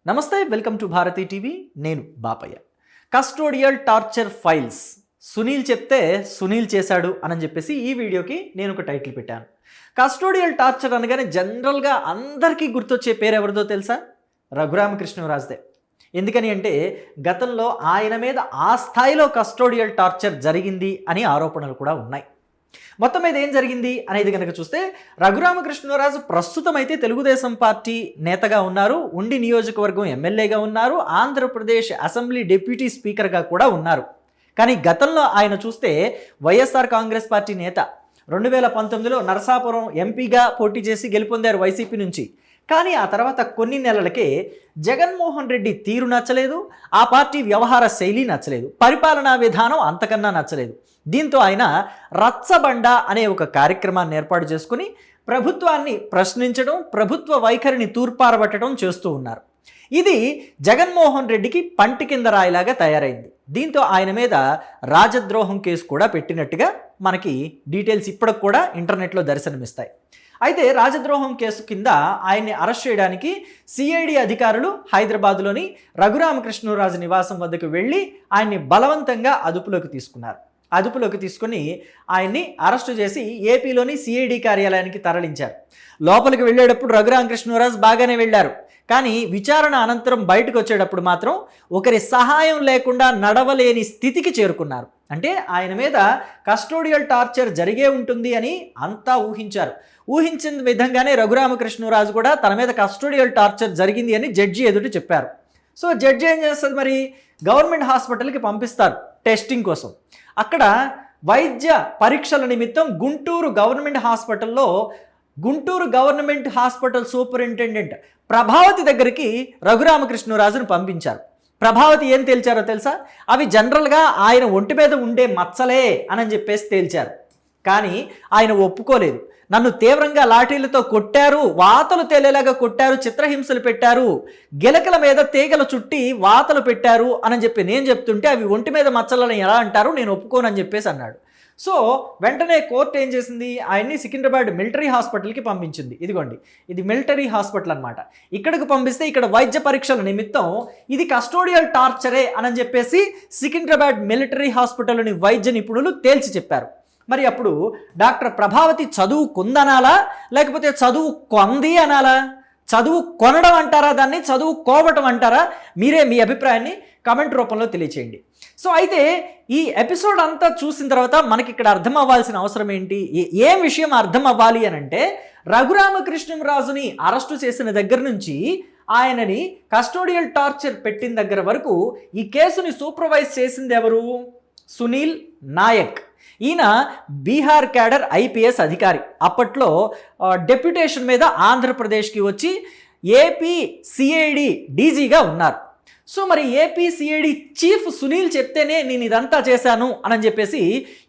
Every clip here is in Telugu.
నమస్తే, వెల్కమ్ టు భారతీ టీవీ. నేను Bapayya. Custodial torture files Sunil చెప్తే సునీల్ చేశాడు అని చెప్పేసి ఈ వీడియోకి నేను ఒక టైటిల్ పెట్టాను. కస్టోడియల్ టార్చర్ అనగానే జనరల్గా అందరికీ గుర్తొచ్చే పేరు ఎవరిదో తెలుసా? రఘురామకృష్ణరాజుదే. ఎందుకని అంటే గతంలో ఆయన మీద ఆ స్థాయిలో కస్టోడియల్ టార్చర్ జరిగింది అని ఆరోపణలు కూడా ఉన్నాయి. మొత్తం మీద ఏం జరిగింది అనేది కనుక చూస్తే, రఘురామకృష్ణరాజు ప్రస్తుతం అయితే తెలుగుదేశం పార్టీ నేతగా ఉన్నారు, ఉండి నియోజకవర్గం ఎమ్మెల్యేగా ఉన్నారు, ఆంధ్రప్రదేశ్ అసెంబ్లీ డిప్యూటీ స్పీకర్గా కూడా ఉన్నారు. కానీ గతంలో ఆయన చూస్తే వైఎస్ఆర్ కాంగ్రెస్ పార్టీ నేత 2019లో నరసాపురం ఎంపీగా పోటీ చేసి గెలుపొందారు వైసీపీ నుంచి. కానీ ఆ తర్వాత కొన్ని నెలలకే జగన్మోహన్ రెడ్డి తీరు నచ్చలేదు, ఆ పార్టీ వ్యవహార శైలి నచ్చలేదు, పరిపాలనా విధానం అంతకన్నా నచ్చలేదు. దీంతో ఆయన రచ్చబండ అనే ఒక కార్యక్రమాన్ని ఏర్పాటు చేసుకుని ప్రభుత్వాన్ని ప్రశ్నించడం, ప్రభుత్వ వైఖరిని తూర్పారబట్టడం చేస్తూ ఉన్నారు. ఇది జగన్మోహన్ రెడ్డికి పంటి కింద రాయిలాగా తయారైంది. దీంతో ఆయన మీద రాజద్రోహం కేసు కూడా పెట్టినట్టుగా మనకి డీటెయిల్స్ ఇప్పటికి కూడా ఇంటర్నెట్లో దర్శనమిస్తాయి. అయితే రాజద్రోహం కేసు కింద ఆయన్ని అరెస్ట్ చేయడానికి సిఐడి అధికారులు హైదరాబాద్లోని రఘురామకృష్ణరాజు నివాసం వద్దకు వెళ్ళి ఆయన్ని బలవంతంగా అదుపులోకి తీసుకున్నారు. అదుపులోకి తీసుకుని ఆయన్ని అరెస్టు చేసి ఏపీలోని సిఐడి కార్యాలయానికి తరలించారు. లోపలికి వెళ్ళేటప్పుడు రఘురామకృష్ణరాజు బాగానే వెళ్ళారు. కానీ విచారణ అనంతరం బయటకు వచ్చేటప్పుడు మాత్రం ఒకరి సహాయం లేకుండా నడవలేని స్థితికి చేరుకున్నారు. అంటే ఆయన మీద కస్టోడియల్ టార్చర్ జరిగే ఉంటుంది అని అంతా ఊహించారు. ఊహించిన విధంగానే రఘురామకృష్ణరాజు కూడా తన మీద కస్టోడియల్ టార్చర్ జరిగింది అని జడ్జి ఎదుట చెప్పారు. సో జడ్జి ఏం చేస్తుంది, మరి గవర్నమెంట్ హాస్పిటల్కి పంపిస్తారు టెస్టింగ్ కోసం. అక్కడ వైద్య పరీక్షల నిమిత్తం Guntur government hospital superintendent Prabhavati దగ్గరికి రఘురామకృష్ణరాజును పంపించారు. ప్రభావతి ఏం తేల్చారో తెలుసా? అవి జనరల్గా ఆయన ఒంటి మీద ఉండే మచ్చలే అని చెప్పేసి తేల్చారు. కానీ ఆయన ఒప్పుకోలేదు. నన్ను తీవ్రంగా లాఠీలతో కొట్టారు, వాతలు తేలేలాగా కొట్టారు, చిత్రహింసలు పెట్టారు, గిలకల మీద తీగలు చుట్టి వాతలు పెట్టారు అని చెప్పి నేను చెప్తుంటే అవి ఒంటి మీద మచ్చలని ఎలా అంటారు, నేను ఒప్పుకోనని చెప్పేసి అన్నాడు. సో వెంటనే కోర్టు ఏం చేసింది, ఆయన్ని సికింద్రాబాద్ మిలిటరీ హాస్పిటల్కి పంపించింది. ఇదిగోండి, ఇది మిలిటరీ హాస్పిటల్ అనమాట. ఇక్కడికి పంపిస్తే ఇక్కడ వైద్య పరీక్షల నిమిత్తం ఇది కస్టోడియల్ టార్చరే అని చెప్పేసి సికింద్రాబాద్ మిలిటరీ హాస్పిటల్లోని వైద్య నిపుణులు తేల్చి చెప్పారు. మరి అప్పుడు డాక్టర్ ప్రభావతి చదువు కొందనాలా, లేకపోతే చదువు కొంది అనాలా? చదువు కొనడం అంటారా, దాన్ని చదువు కోవటం అంటారా? మీరే మీ అభిప్రాయాన్ని కామెంట్ రూపంలో తెలియచేయండి. సో అయితే ఈ ఎపిసోడ్ అంతా చూసిన తర్వాత మనకి ఇక్కడ అర్థం అవ్వాల్సిన అవసరం ఏంటి, ఏం విషయం అర్థం అవ్వాలి అని అంటే, రఘురామకృష్ణరాజుని అరెస్టు చేసిన దగ్గర నుంచి ఆయనని కస్టోడియల్ టార్చర్ పెట్టిన దగ్గర వరకు ఈ కేసుని సూపర్వైజ్ చేసింది ఎవరు? సునీల్ నాయక్. ఈయన బీహార్ క్యాడర్ ఐపీఎస్ అధికారి. అప్పట్లో డెప్యుటేషన్ మీద ఆంధ్రప్రదేశ్కి వచ్చి ఏపీ సిఐడి డీజీగా ఉన్నారు. సో మరి ఏపీ సిఐడి చీఫ్ సునీల్ చెప్తేనే నేను ఇదంతా చేశాను అని చెప్పేసి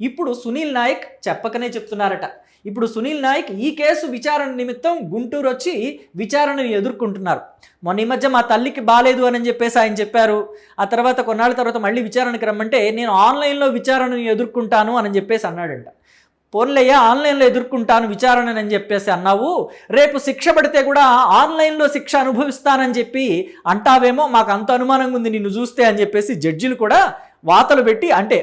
ఇప్పుడు సునీల్ నాయక్ చెప్పకనే చెప్తున్నారట. ఇప్పుడు సునీల్ నాయక్ ఈ కేసు విచారణ నిమిత్తం గుంటూరు వచ్చి విచారణను ఎదుర్కొంటున్నారు. మొన్న ఈ మధ్య మా తల్లికి బాలేదు అని చెప్పేసి ఆయన చెప్పారు. ఆ తర్వాత కొన్నాళ్ళ తర్వాత మళ్ళీ విచారణకు రమ్మంటే నేను ఆన్లైన్లో విచారణను ఎదుర్కొంటాను అని చెప్పేసి అన్నాడంట. పోన్లయ్యా, ఆన్లైన్లో ఎదుర్కొంటాను విచారణని అని చెప్పేసి అన్నావు, రేపు శిక్ష పడితే కూడా ఆన్లైన్లో శిక్ష అనుభవిస్తానని చెప్పి అంటావేమో, మాకు అంత అనుమానంగా ఉంది నిన్ను చూస్తే అని చెప్పేసి జడ్జిలు కూడా వాతలు పెట్టి, అంటే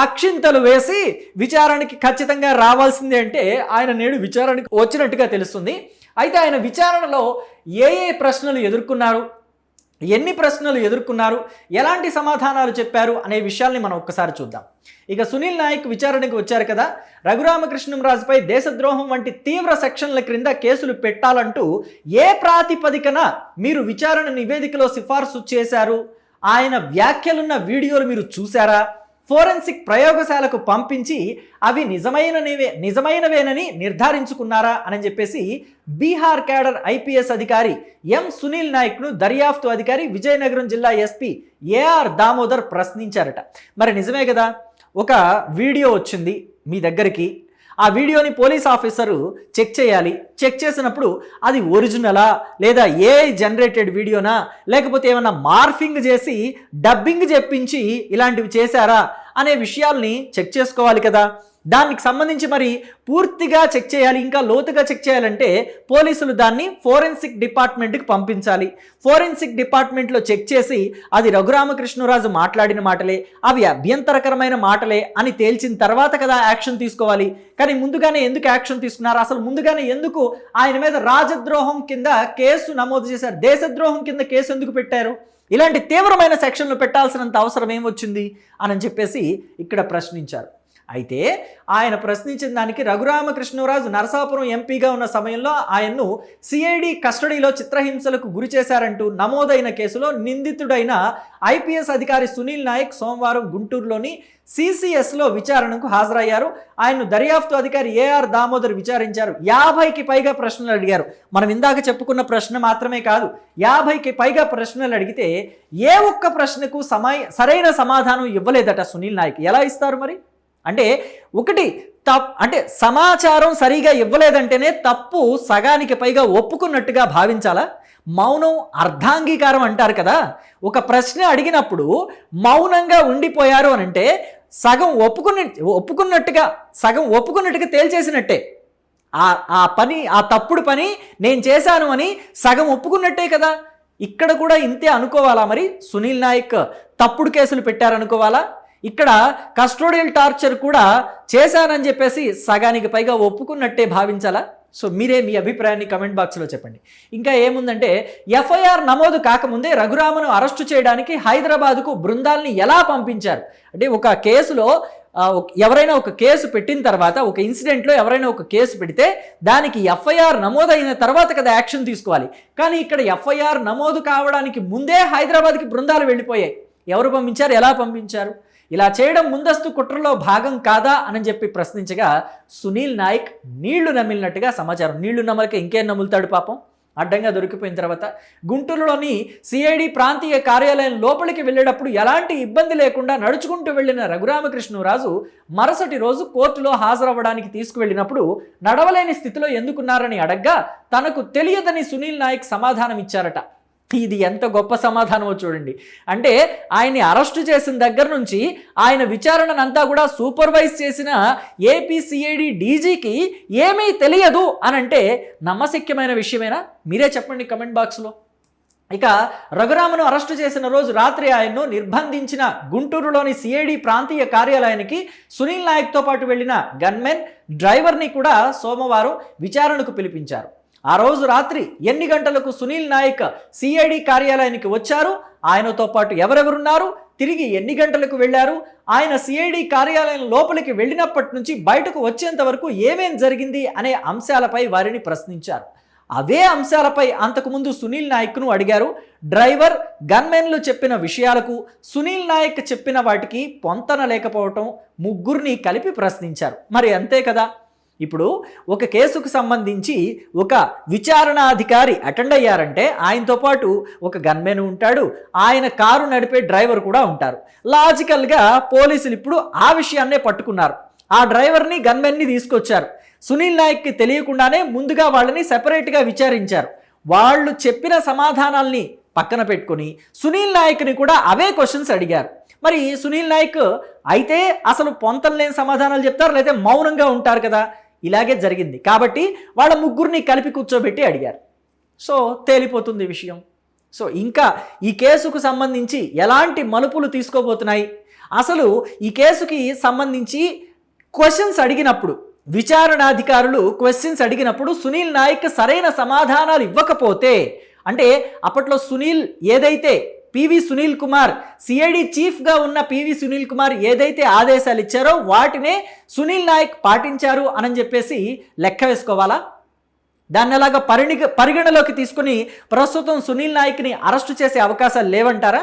అక్షింతలు వేసి విచారణకి ఖచ్చితంగా రావాల్సిందే అంటే ఆయన నేడు విచారణకి వచ్చినట్టుగా తెలుస్తుంది. అయితే ఆయన విచారణలో ఏ ప్రశ్నలు ఎదుర్కొన్నారు, ఎన్ని ప్రశ్నలు ఎదుర్కొన్నారు, ఎలాంటి సమాధానాలు చెప్పారు అనే విషయాల్ని మనం ఒక్కసారి చూద్దాం. ఇక సునీల్ నాయక్ విచారణకు వచ్చారు కదా. రఘురామకృష్ణరాజుపై దేశద్రోహం వంటి తీవ్ర సెక్షన్ల క్రింద కేసులు పెట్టాలంటూ ఏ ప్రాతిపదికన మీరు విచారణ నివేదికలో సిఫార్సు చేశారు, ఆయన వ్యాఖ్యలున్న వీడియోలు మీరు చూసారా, ఫోరెన్సిక్ ప్రయోగశాలకు పంపించి అవి నిజమైనవేనని నిర్ధారించుకున్నారా అని చెప్పేసి బీహార్ క్యాడర్ ఐపీఎస్ అధికారి ఎం సునీల్ నాయక్ను దర్యాప్తు అధికారి విజయనగరం జిల్లా ఎస్పీ ఏఆర్ దామోదర్ ప్రశ్నించారట. మరి నిజమే కదా, ఒక వీడియో వచ్చింది మీ దగ్గరికి, ఆ వీడియోని పోలీస్ ఆఫీసరు చెక్ చేయాలి. చెక్ చేసినప్పుడు అది ఒరిజినలా లేదా ఏఐ జనరేటెడ్ వీడియోనా, లేకపోతే ఏమన్నా మార్ఫింగ్ చేసి డబ్బింగ్ చెప్పించి ఇలాంటివి చేశారా అనే విషయాల్ని చెక్ చేసుకోవాలి కదా. దానికి సంబంధించి మరి పూర్తిగా చెక్ చేయాలి, ఇంకా లోతుగా చెక్ చేయాలంటే పోలీసులు దాన్ని ఫోరెన్సిక్ డిపార్ట్మెంట్కి పంపించాలి. ఫోరెన్సిక్ డిపార్ట్మెంట్లో చెక్ చేసి అది రఘురామకృష్ణరాజు మాట్లాడిన మాటలే, అవి అభ్యంతరకరమైన మాటలే అని తేల్చిన తర్వాత కదా యాక్షన్ తీసుకోవాలి. కానీ ముందుగానే ఎందుకు యాక్షన్ తీసుకున్నారు? అసలు ముందుగానే ఎందుకు ఆయన మీద రాజద్రోహం కింద కేసు నమోదు చేశారు? దేశద్రోహం కింద కేసు ఎందుకు పెట్టారు? ఇలాంటి తీవ్రమైన సెక్షన్లు పెట్టాల్సినంత అవసరం ఏమొచ్చింది అని చెప్పేసి ఇక్కడ ప్రశ్నించారు. అయితే ఆయన ప్రశ్నించిన దానికి రఘురామకృష్ణరాజు నరసాపురం ఎంపీగా ఉన్న సమయంలో ఆయన్ను సిఐడి కస్టడీలో చిత్రహింసలకు గురి చేశారంటూ నమోదైన కేసులో నిందితుడైన ఐపీఎస్ అధికారి సునీల్ నాయక్ సోమవారం గుంటూరులోని సిసిఎస్లో విచారణకు హాజరయ్యారు. ఆయన్ను దర్యాప్తు అధికారి ఏఆర్ దామోదర్ విచారించారు. 50కి పైగా ప్రశ్నలు అడిగారు. మనం ఇందాక చెప్పుకున్న ప్రశ్న మాత్రమే కాదు, 50కి పైగా ప్రశ్నలు అడిగితే ఏ ఒక్క ప్రశ్నకు సరైన సమాధానం ఇవ్వలేదట సునీల్ నాయక్. ఎలా ఇస్తారు మరి? అంటే ఒకటి అంటే సమాచారం సరిగా ఇవ్వలేదంటేనే తప్పు సగానికి పైగా ఒప్పుకున్నట్టుగా భావించాలా? మౌనం అర్ధాంగీకారం అంటారు కదా. ఒక ప్రశ్న అడిగినప్పుడు మౌనంగా ఉండిపోయారు అని అంటే సగం ఒప్పుకున్నట్టుగా తేల్చేసినట్టే. ఆ తప్పుడు పని నేను చేశాను అని సగం ఒప్పుకున్నట్టే కదా. ఇక్కడ కూడా ఇంతే అనుకోవాలా మరి? సునీల్ నాయక్ తప్పుడు కేసులు పెట్టారనుకోవాలా? ఇక్కడ కస్టోడియల్ టార్చర్ కూడా చేశానని చెప్పేసి సగానికి పైగా ఒప్పుకున్నట్టే భావించాలా? సో మీరే మీ అభిప్రాయాన్ని కమెంట్ బాక్స్లో చెప్పండి. ఇంకా ఏముందంటే ఎఫ్ఐఆర్ నమోదు కాకముందే రఘురామను అరెస్టు చేయడానికి హైదరాబాద్కు బృందాల్ని ఎలా పంపించారు? అంటే ఒక కేసులో ఎవరైనా ఒక కేసు పెట్టిన తర్వాత, ఒక ఇన్సిడెంట్లో ఎవరైనా ఒక కేసు పెడితే దానికి ఎఫ్ఐఆర్ నమోదైన తర్వాత కదా యాక్షన్ తీసుకోవాలి. కానీ ఇక్కడ ఎఫ్ఐఆర్ నమోదు కావడానికి ముందే హైదరాబాద్కి బృందాలు వెళ్ళిపోయాయి. ఎవరు పంపించారు? ఎలా పంపించారు? ఇలా చేయడం ముందస్తు కుట్రలో భాగం కాదా అని చెప్పి ప్రశ్నించగా సునీల్ నాయక్ నీళ్లు నమిలినట్టుగా సమాచారం. నీళ్లు నమలక ఇంకేం నములుతాడు పాపం, అడ్డంగా దొరికిపోయిన తర్వాత. గుంటూరులోని సిఐడి ప్రాంతీయ కార్యాలయం లోపలికి వెళ్ళేటప్పుడు ఎలాంటి ఇబ్బంది లేకుండా నడుచుకుంటూ వెళ్ళిన రఘురామకృష్ణరాజు మరుసటి రోజు కోర్టులో హాజరవ్వడానికి తీసుకువెళ్ళినప్పుడు నడవలేని స్థితిలో ఎందుకున్నారని అడగ్గా తనకు తెలియదని సునీల్ నాయక్ సమాధానం ఇచ్చారట. ఇది ఎంత గొప్ప సమాధానమో చూడండి. అంటే ఆయన్ని అరెస్టు చేసిన దగ్గర నుంచి ఆయన విచారణనంతా కూడా సూపర్వైజ్ చేసిన ఏపీసీఐడి డీజీకి ఏమీ తెలియదు అనంటే నమ్మశక్యమైన విషయమేనా? మీరే చెప్పండి కమెంట్ బాక్స్లో. ఇక రఘురామను అరెస్టు చేసిన రోజు రాత్రి ఆయన్ను నిర్బంధించిన గుంటూరులోని సిఐడి ప్రాంతీయ కార్యాలయానికి సునీల్ నాయక్తో పాటు వెళ్ళిన గన్మెన్ డ్రైవర్ని కూడా సోమవారం విచారణకు పిలిపించారు. ఆ రోజు రాత్రి ఎన్ని గంటలకు సునీల్ నాయక్ సిఐడి కార్యాలయానికి వచ్చారు, ఆయనతో పాటు ఎవరెవరున్నారు, తిరిగి ఎన్ని గంటలకు వెళ్ళారు, ఆయన సిఐడి కార్యాలయం లోపలికి వెళ్ళినప్పటి నుంచి బయటకు వచ్చేంత వరకు ఏమేం జరిగింది అనే అంశాలపై వారిని ప్రశ్నించారు. అవే అంశాలపై అంతకుముందు సునీల్ నాయక్ను అడిగారు. డ్రైవర్, గన్మెన్లు చెప్పిన విషయాలకు సునీల్ నాయక్ చెప్పిన వాటికి పొంతన లేకపోవటం ముగ్గురిని కలిపి ప్రశ్నించారు. మరి అంతే కదా. ఇప్పుడు ఒక కేసుకు సంబంధించి ఒక విచారణాధికారి అటెండ్ అయ్యారంటే ఆయనతో పాటు ఒక గన్మెన్ ఉంటాడు, ఆయన కారు నడిపే డ్రైవర్ కూడా ఉంటారు. లాజికల్గా పోలీసులు ఇప్పుడు ఆ విషయాన్నే పట్టుకున్నారు. ఆ డ్రైవర్ని గన్మెన్ని తీసుకొచ్చారు. సునీల్ నాయక్కి తెలియకుండానే ముందుగా వాళ్ళని సెపరేట్గా విచారించారు. వాళ్ళు చెప్పిన సమాధానాల్ని పక్కన పెట్టుకొని సునీల్ నాయక్ని కూడా అవే క్వశ్చన్స్ అడిగారు. మరి సునీల్ నాయక్ అయితే అసలు పొంతం లేని సమాధానాలు చెప్తారు, లేదా మౌనంగా ఉంటారు కదా. ఇలాగే జరిగింది కాబట్టి వాళ్ళ ముగ్గురిని కలిపి కూర్చోబెట్టి అడిగారు. సో తేలిపోతుంది విషయం. సో ఇంకా ఈ కేసుకు సంబంధించి ఎలాంటి మలుపులు తీసుకోబోతున్నాయి, అసలు ఈ కేసుకి సంబంధించి క్వశ్చన్స్ అడిగినప్పుడు, విచారణాధికారులు క్వశ్చన్స్ అడిగినప్పుడు సునీల్ నాయక్ సరైన సమాధానాలు ఇవ్వకపోతే, అంటే అప్పట్లో సునీల్ ఏదైతే పివి సునీల్ కుమార్ సిఐడి చీఫ్గా ఉన్న పివి సునీల్ కుమార్ ఏదైతే ఆదేశాలు ఇచ్చారో వాటినే సునీల్ నాయక్ పాటించారు అని చెప్పేసి లెక్క వేసుకోవాలా? దాన్ని అలాగా పరిగణలోకి తీసుకుని ప్రస్తుతం సునీల్ నాయక్ని అరెస్టు చేసే అవకాశాలు లేవంటారా?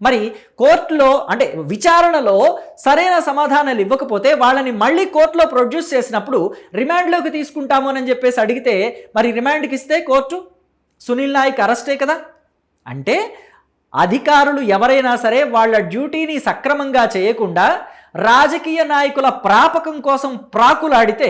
మరి కోర్టులో అంటే విచారణలో సరైన సమాధానాలు ఇవ్వకపోతే వాళ్ళని మళ్ళీ కోర్టులో ప్రొడ్యూస్ చేసినప్పుడు రిమాండ్లోకి తీసుకుంటాము అని చెప్పేసి అడిగితే మరి రిమాండ్కి ఇస్తే కోర్టు సునీల్ నాయక్ అరెస్టే కదా. అంటే అధికారులు ఎవరైనా సరే వాళ్ళ డ్యూటీని సక్రమంగా చేయకుండా రాజకీయ నాయకుల ప్రాపకం కోసం ప్రాకులాడితే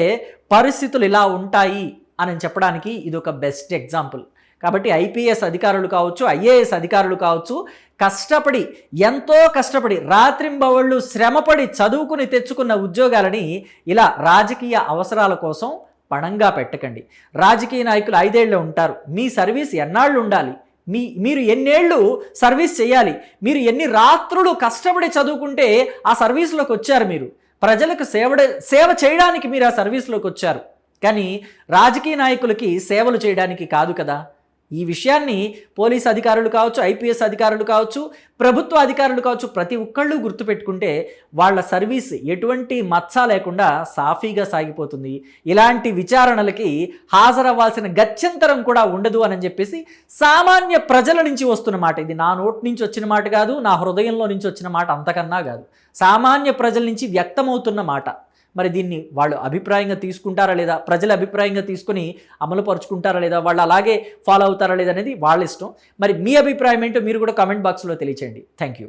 పరిస్థితులు ఇలా ఉంటాయి అని చెప్పడానికి ఇది ఒక బెస్ట్ ఎగ్జాంపుల్. కాబట్టి ఐపీఎస్ అధికారులు కావచ్చు, ఐఏఎస్ అధికారులు కావచ్చు, కష్టపడి, ఎంతో కష్టపడి, రాత్రింబవళ్ళు శ్రమపడి చదువుకుని తెచ్చుకున్న ఉద్యోగాలని ఇలా రాజకీయ అవసరాల కోసం పణంగా పెట్టకండి. రాజకీయ నాయకులు 5 ఏళ్ళు ఉంటారు, మీ సర్వీస్ ఎన్నాళ్ళు ఉండాలి, మీరు ఎన్నేళ్ళు సర్వీస్ చేయాలి, మీరు ఎన్ని రాత్రులు కష్టపడి చదువుకుంటే ఆ సర్వీస్లోకి వచ్చారు. మీరు ప్రజలకు సేవ చేయడానికి మీరు ఆ సర్వీస్లోకి వచ్చారు, కానీ రాజకీయ నాయకులకి సేవలు చేయడానికి కాదు కదా. ఈ విషయాన్ని పోలీస్ అధికారులు కావచ్చు, ఐపీఎస్ అధికారులు కావచ్చు, ప్రభుత్వ అధికారులు కావచ్చు, ప్రతి ఒక్కళ్ళు గుర్తుపెట్టుకుంటే వాళ్ళ సర్వీస్ ఎటువంటి మచ్చ లేకుండా సాఫీగా సాగిపోతుంది. ఇలాంటి విచారణలకి హాజరవ్వాల్సిన గత్యంతరం కూడా ఉండదు అని చెప్పేసి సామాన్య ప్రజల నుంచి వస్తున్న మాట. ఇది నా నోటి నుంచి వచ్చిన మాట కాదు, నా హృదయంలో నుంచి వచ్చిన మాట అంతకన్నా కాదు, సామాన్య ప్రజల నుంచి వ్యక్తమవుతున్న మాట. మరి దీన్ని వాళ్ళు అభిప్రాయంగా తీసుకుంటారా లేదా, ప్రజల అభిప్రాయంగా తీసుకుని అమలు పరుచుకుంటారా లేదా, వాళ్ళు అలాగే ఫాలో అవుతారా లేదా అనేది వాళ్ళ ఇష్టం. మరి మీ అభిప్రాయం ఏంటో మీరు కూడా కామెంట్ బాక్స్లో తెలియచేయండి. Thank you.